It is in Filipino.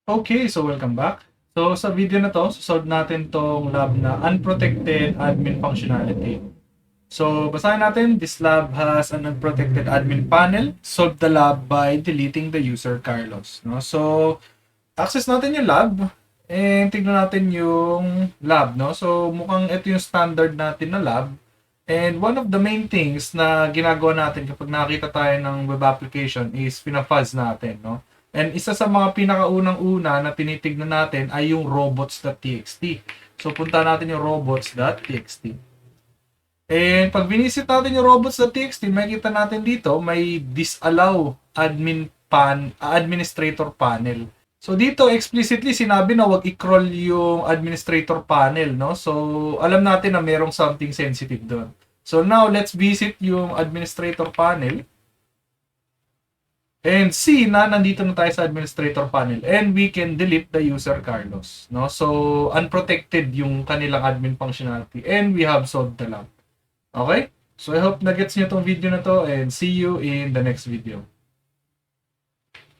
Okay, so welcome back. So sa video na to, solve natin tong lab na unprotected admin functionality. So basahin natin, this lab has an unprotected admin panel. Solve the lab by deleting the user Carlos. No? So access natin yung lab and tignan natin yung lab. No? So mukhang ito yung standard natin na lab. And one of the main things na ginagawa natin kapag nakita tayo ng web application is pinafuzz natin. No? And isa sa mga pinakaunang-una na tinitignan natin ay yung robots.txt. So, punta natin yung robots.txt. And pag binisit natin yung robots.txt, makikita natin dito, may disallow administrator panel. So, dito explicitly sinabi na wag i-crawl yung administrator panel, no? So, alam natin na merong something sensitive doon. So, now, let's visit yung administrator panel. And see na nandito na tayo sa administrator panel and we can delete the user Carlos, no? So unprotected yung kanilang admin functionality and we have solved the lab. Okay? So I hope na gets niyo tong video na to and see you in the next video.